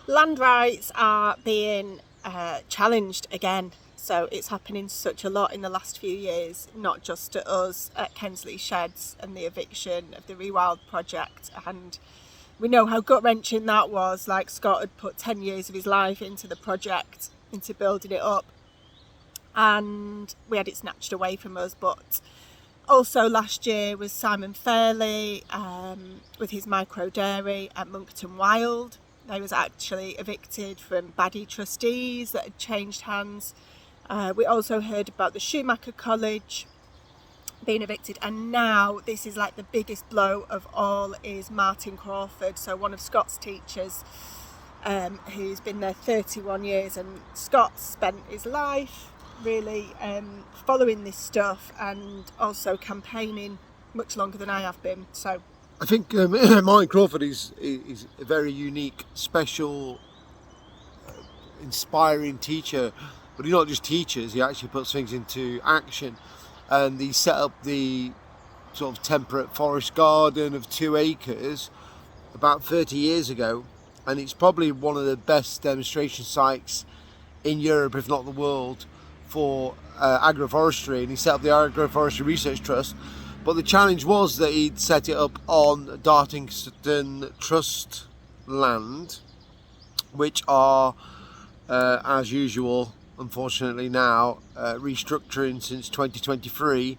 Land rights are being challenged again. So it's happening such a lot in the last few years, not just to us at Kensley Sheds and the eviction of the Rewild project. And we know how gut-wrenching that was. Like, Scott had put 10 years of his life into the project, into building it up, and we had it snatched away from us. But also last year was Simon Fairley with his micro dairy at Monkton Wild. They was actually evicted from baddie trustees that had changed hands. We also heard about the Schumacher College being evicted, and now this is like the biggest blow of all is Martin Crawford, so one of Scott's teachers, who's been there 31 years, and Scott spent his life really following this stuff and also campaigning much longer than I have been. So I think Martin Crawford is a very unique, special, inspiring teacher, but he not just teaches, he actually puts things into action. And he set up the sort of temperate forest garden of 2 acres about 30 years ago, and it's probably one of the best demonstration sites in Europe, if not the world, for agroforestry. And he set up the Agroforestry Research Trust, but the challenge was that he'd set it up on Dartington Trust land, which are, as usual, unfortunately now, restructuring since 2023.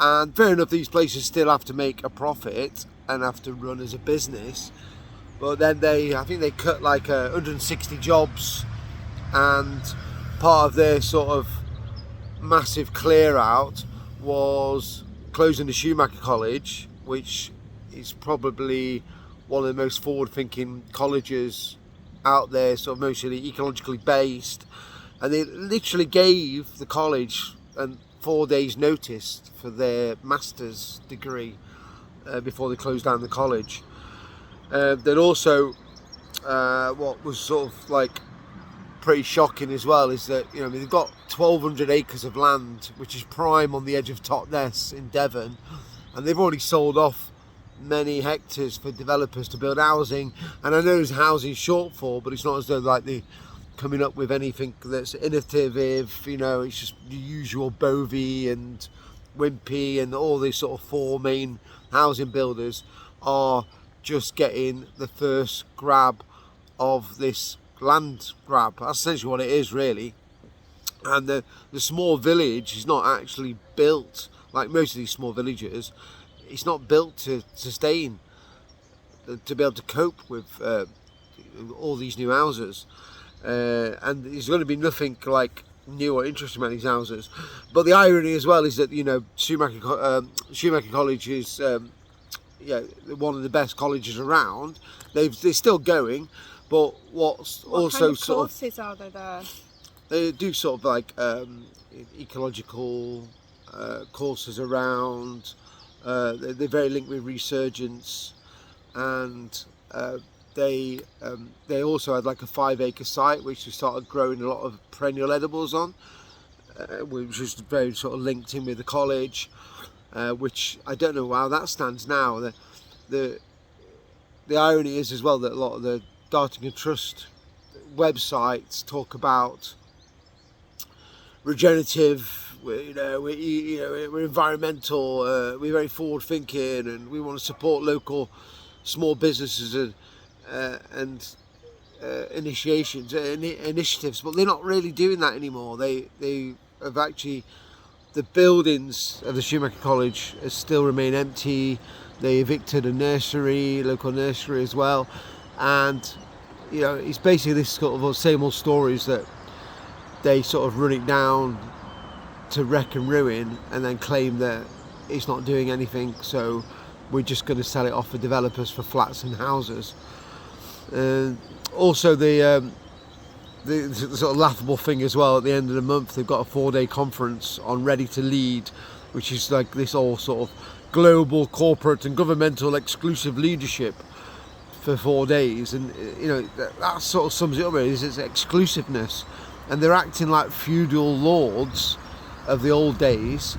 And fair enough, these places still have to make a profit and have to run as a business. But then I think they cut like 160 jobs, and part of their sort of massive clear out was closing the Schumacher College, which is probably one of the most forward-thinking colleges out there, sort of mostly ecologically based. And they literally gave the college 4 days notice for their master's degree before they closed down the college. Then also, what was sort of like pretty shocking as well is that, you know, they've got 1,200 acres of land, which is prime on the edge of Totnes in Devon, and they've already sold off many hectares for developers to build housing. And I know there's housing shortfall, but it's not as though like they coming up with anything that's innovative. You know, it's just the usual Bovey and Wimpy and all these sort of 4 main housing builders are just getting the first grab of this land grab. That's essentially what it is, really. And the small village is not actually built like most of these small villages. It's not built to sustain, to be able to cope with all these new houses. And there's going to be nothing like new or interesting about these houses. But the irony as well is that, you know, Schumacher College is one of the best colleges around. They're still going, but what also kind of sort courses are there? They do sort of like ecological courses around. They're very linked with Resurgence, and they also had like a 5-acre site which we started growing a lot of perennial edibles on, which was very sort of linked in with the college, which I don't know how that stands now. The irony is as well that a lot of the Dartington Trust websites talk about regenerative. We're environmental. We're very forward thinking, and we want to support local small businesses and initiatives. But they're not really doing that anymore. They have actually, the buildings of the Schumacher College still remain empty. They evicted a nursery, local nursery as well, and you know, it's basically this sort of same old stories that they sort of run it down to wreck and ruin, and then claim that it's not doing anything, so we're just going to sell it off for developers for flats and houses. Also the sort of laughable thing as well, at the end of the month they've got a 4-day conference on Ready to Lead, which is like this all sort of global corporate and governmental exclusive leadership for 4 days. And you know, that sort of sums it up really, is its exclusiveness, and they're acting like feudal lords of the old days.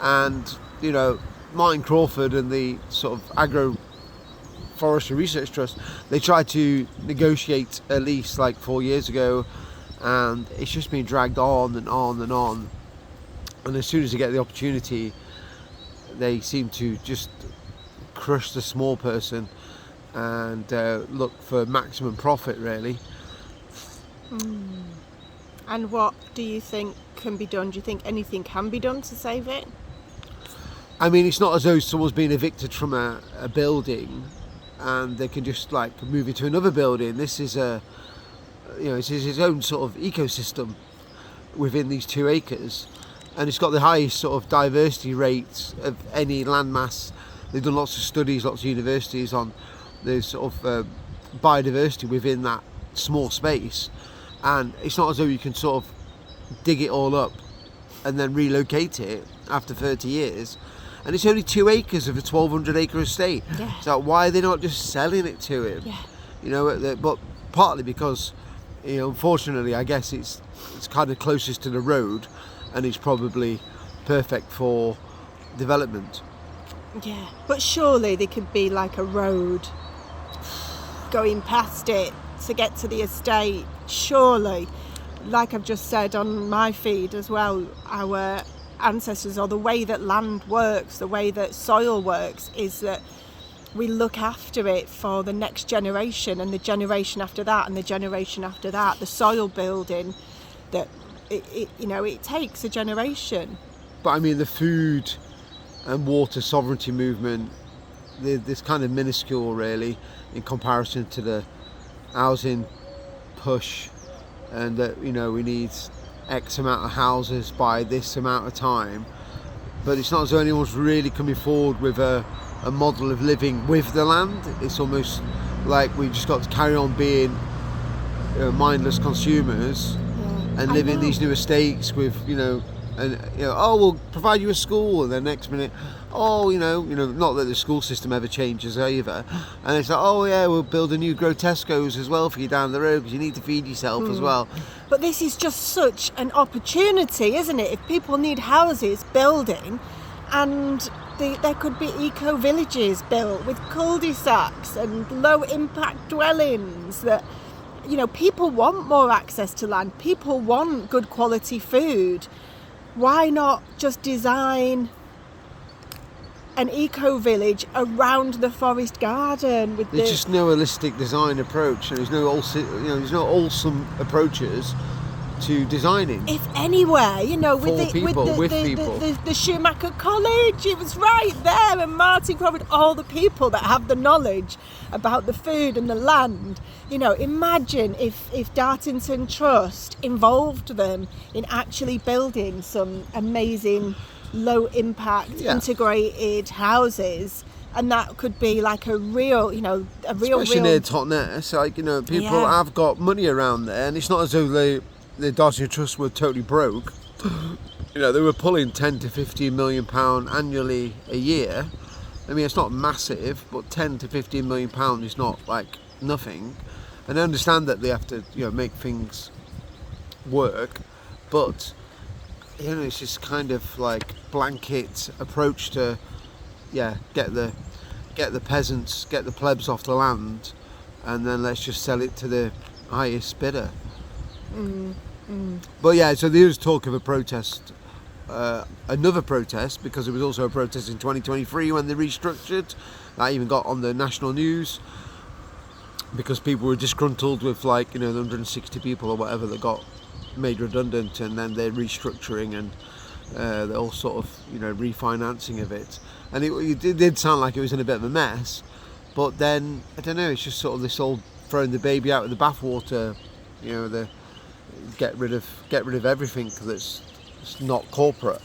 And you know, Martin Crawford and the sort of Forestry Research Trust, they tried to negotiate a lease like 4 years ago, and it's just been dragged on and on and on. And as soon as they get the opportunity, they seem to just crush the small person and look for maximum profit, really. And what do you think can be done? Do you think anything can be done to save it? I mean, it's not as though someone's been evicted from a building and they can just like move into another building. This is it's its own sort of ecosystem within these 2 acres, and it's got the highest sort of diversity rates of any landmass. They've done lots of studies, lots of universities on the sort of biodiversity within that small space, and it's not as though you can sort of dig it all up and then relocate it after 30 years. And it's only 2 acres of a 1,200 acre estate. Yeah. So why are they not just selling it to him? Yeah. You know, but partly because, you know, unfortunately, I guess it's kind of closest to the road, and it's probably perfect for development. Yeah, but surely there could be like a road going past it to get to the estate. Surely, like I've just said on my feed as well, our ancestors, or the way that land works, the way that soil works, is that we look after it for the next generation and the generation after that and the generation after that. The soil building, that it takes a generation. But I mean, the food and water sovereignty movement, this kind of minuscule really in comparison to the housing push, and that, you know, we need X amount of houses by this amount of time. But it's not as though anyone's really coming forward with a model of living with the land. It's almost like we've just got to carry on being mindless consumers and live in these new estates with, oh, we'll provide you a school, and then next minute, not that the school system ever changes either, and it's like, oh yeah, we'll build a new Grotesco's as well for you down the road because you need to feed yourself as well. But this is just such an opportunity, isn't it? If people need houses building, and there could be eco-villages built with cul-de-sacs and low-impact dwellings, that, you know, people want more access to land, people want good quality food. Why not just design an eco-village around the forest garden? There's just no holistic design approach, and there's no wholesome approaches to designing. If anywhere, with people. the Schumacher College, it was right there, and Martin Crawford, all the people that have the knowledge about the food and the land. Imagine if Dartington Trust involved them in actually building some amazing low impact integrated houses, and that could be like a real especially near Totnes, people have got money around there, and it's not as though the Dartington Trust were totally broke. They were pulling 10 to 15 million pound annually a year. I mean, it's not massive, but 10 to 15 million pound is not like nothing. And I understand that they have to, make things work, but it's just kind of like blanket approach to, get the peasants, get the plebs off the land, and then let's just sell it to the highest bidder. But so there is talk of a protest, another protest, because there was also a protest in 2023 when they restructured. That even got on the national news, because people were disgruntled with the 160 people or whatever that got made redundant, and then they're restructuring and they're all sort of refinancing of it, and it did sound like it was in a bit of a mess. But then I don't know, it's just sort of this old throwing the baby out with the bathwater, the get rid of everything that's not corporate.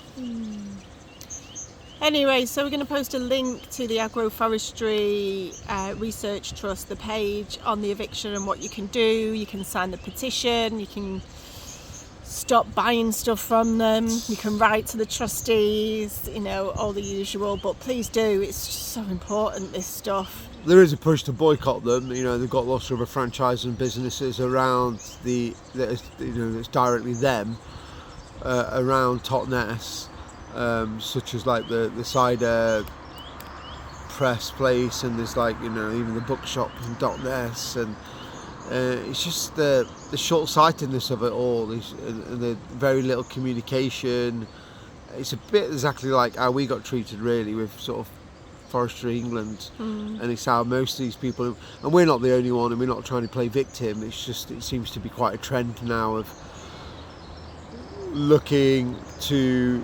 Anyway, so we're going to post a link to the Agroforestry Research Trust, the page on the eviction and what you can do. You can sign the petition, you can stop buying stuff from them, you can write to the trustees, all the usual. But please do, it's just so important, this stuff. There is a push to boycott them. They've got lots of franchise and businesses around that's directly them, around Totnes, such as like the cider press place, and there's like, you know, even the bookshop and .ness, and it's just the short-sightedness of it all, and the very little communication. It's a bit exactly like how we got treated, really, with sort of Forestry England, and it's how most of these people, and we're not the only one, and we're not trying to play victim. It's just, it seems to be quite a trend now of looking to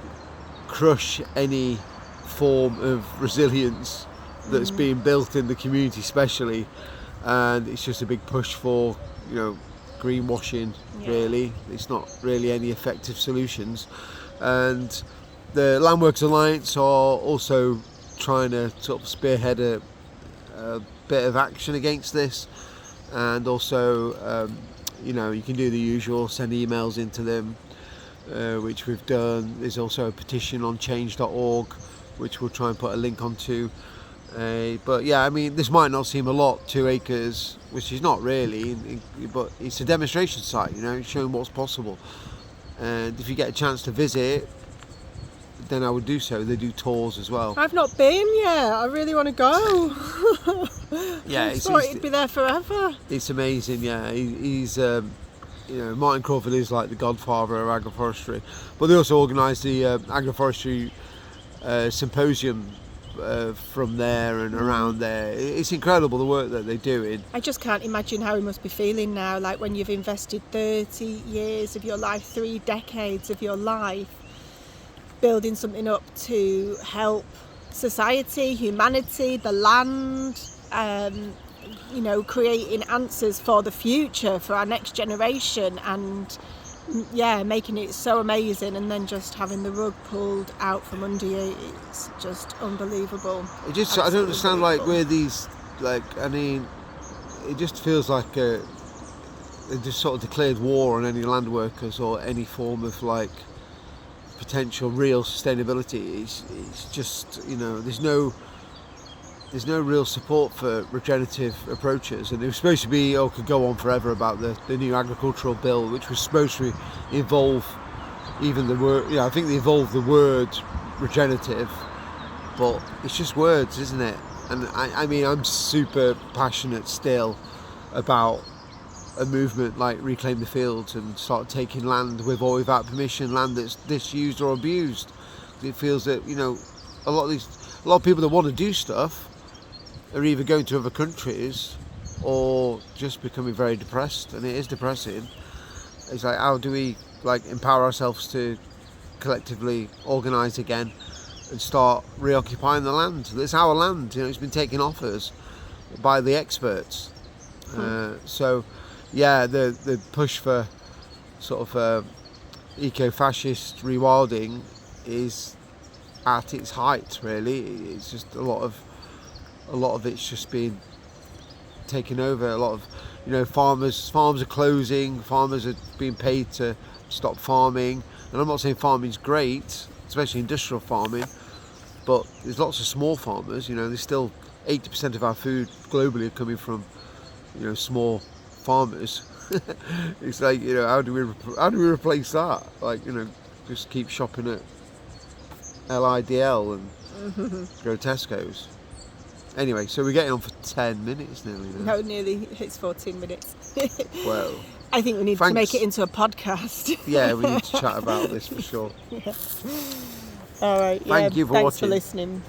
crush any form of resilience that's being built in the community, especially, and it's just a big push for, you know, greenwashing. Really, it's not really any effective solutions, and the Landworks Alliance are also trying to sort of spearhead a bit of action against this, and also you know, you can do the usual, send emails into them, which we've done. There's also a petition on change.org, which we'll try and put a link onto. But yeah, I mean, this might not seem a lot, 2 acres, which is not really, but it's a demonstration site, you know, showing what's possible. And if you get a chance to visit, then I would do so. They do tours as well. I've not been yet. I really want to go. Yeah, I thought it'd be there forever. It's amazing. Yeah, he's you know, Martin Crawford is like the godfather of agroforestry. But they also organised the agroforestry symposium from there and around there. It's incredible the work that they're doing. I just can't imagine how he must be feeling now, like when you've invested 30 years of your life, 3 decades of your life, building something up to help society, humanity, the land, you know, creating answers for the future, for our next generation, and yeah, making it so amazing, and then just having the rug pulled out from under you. It's just unbelievable. It just, I don't understand, like, where these, like, I mean, it just feels like they just sort of declared war on any land workers or any form of, like, potential real sustainability. It's just, you know, there's no real support for regenerative approaches, and it was supposed to be, could go on forever about the new agricultural bill, which was supposed to involve even the word, I think they involved the word regenerative, but it's just words, isn't it? And I mean, I'm super passionate still about a movement like Reclaim the Fields and start taking land with or without permission, land that's disused or abused. It feels that, you know, a lot of people that want to do stuff are either going to other countries or just becoming very depressed, and it is depressing. It's like, how do we, like, empower ourselves to collectively organise again and start reoccupying the land? It's our land, you know, it's been taken off us by the experts. So yeah, the push for sort of eco-fascist rewilding is at its height, really. It's just a lot of it's just being taken over. A lot of, you know, farms are closing, farmers are being paid to stop farming, and I'm not saying farming's great, especially industrial farming, but there's lots of small farmers. You know, there's still 80% of our food globally are coming from, you know, small farmers. It's like, you know, how do we replace that? Like, you know, just keep shopping at LIDL and go to Tesco's. Anyway, so we're getting on for 10 minutes nearly now. No, nearly. It's 14 minutes. Well, I think we need to make it into a podcast. Yeah, we need to chat about this for sure. Yeah. All right. Thank you for watching. Thanks for listening.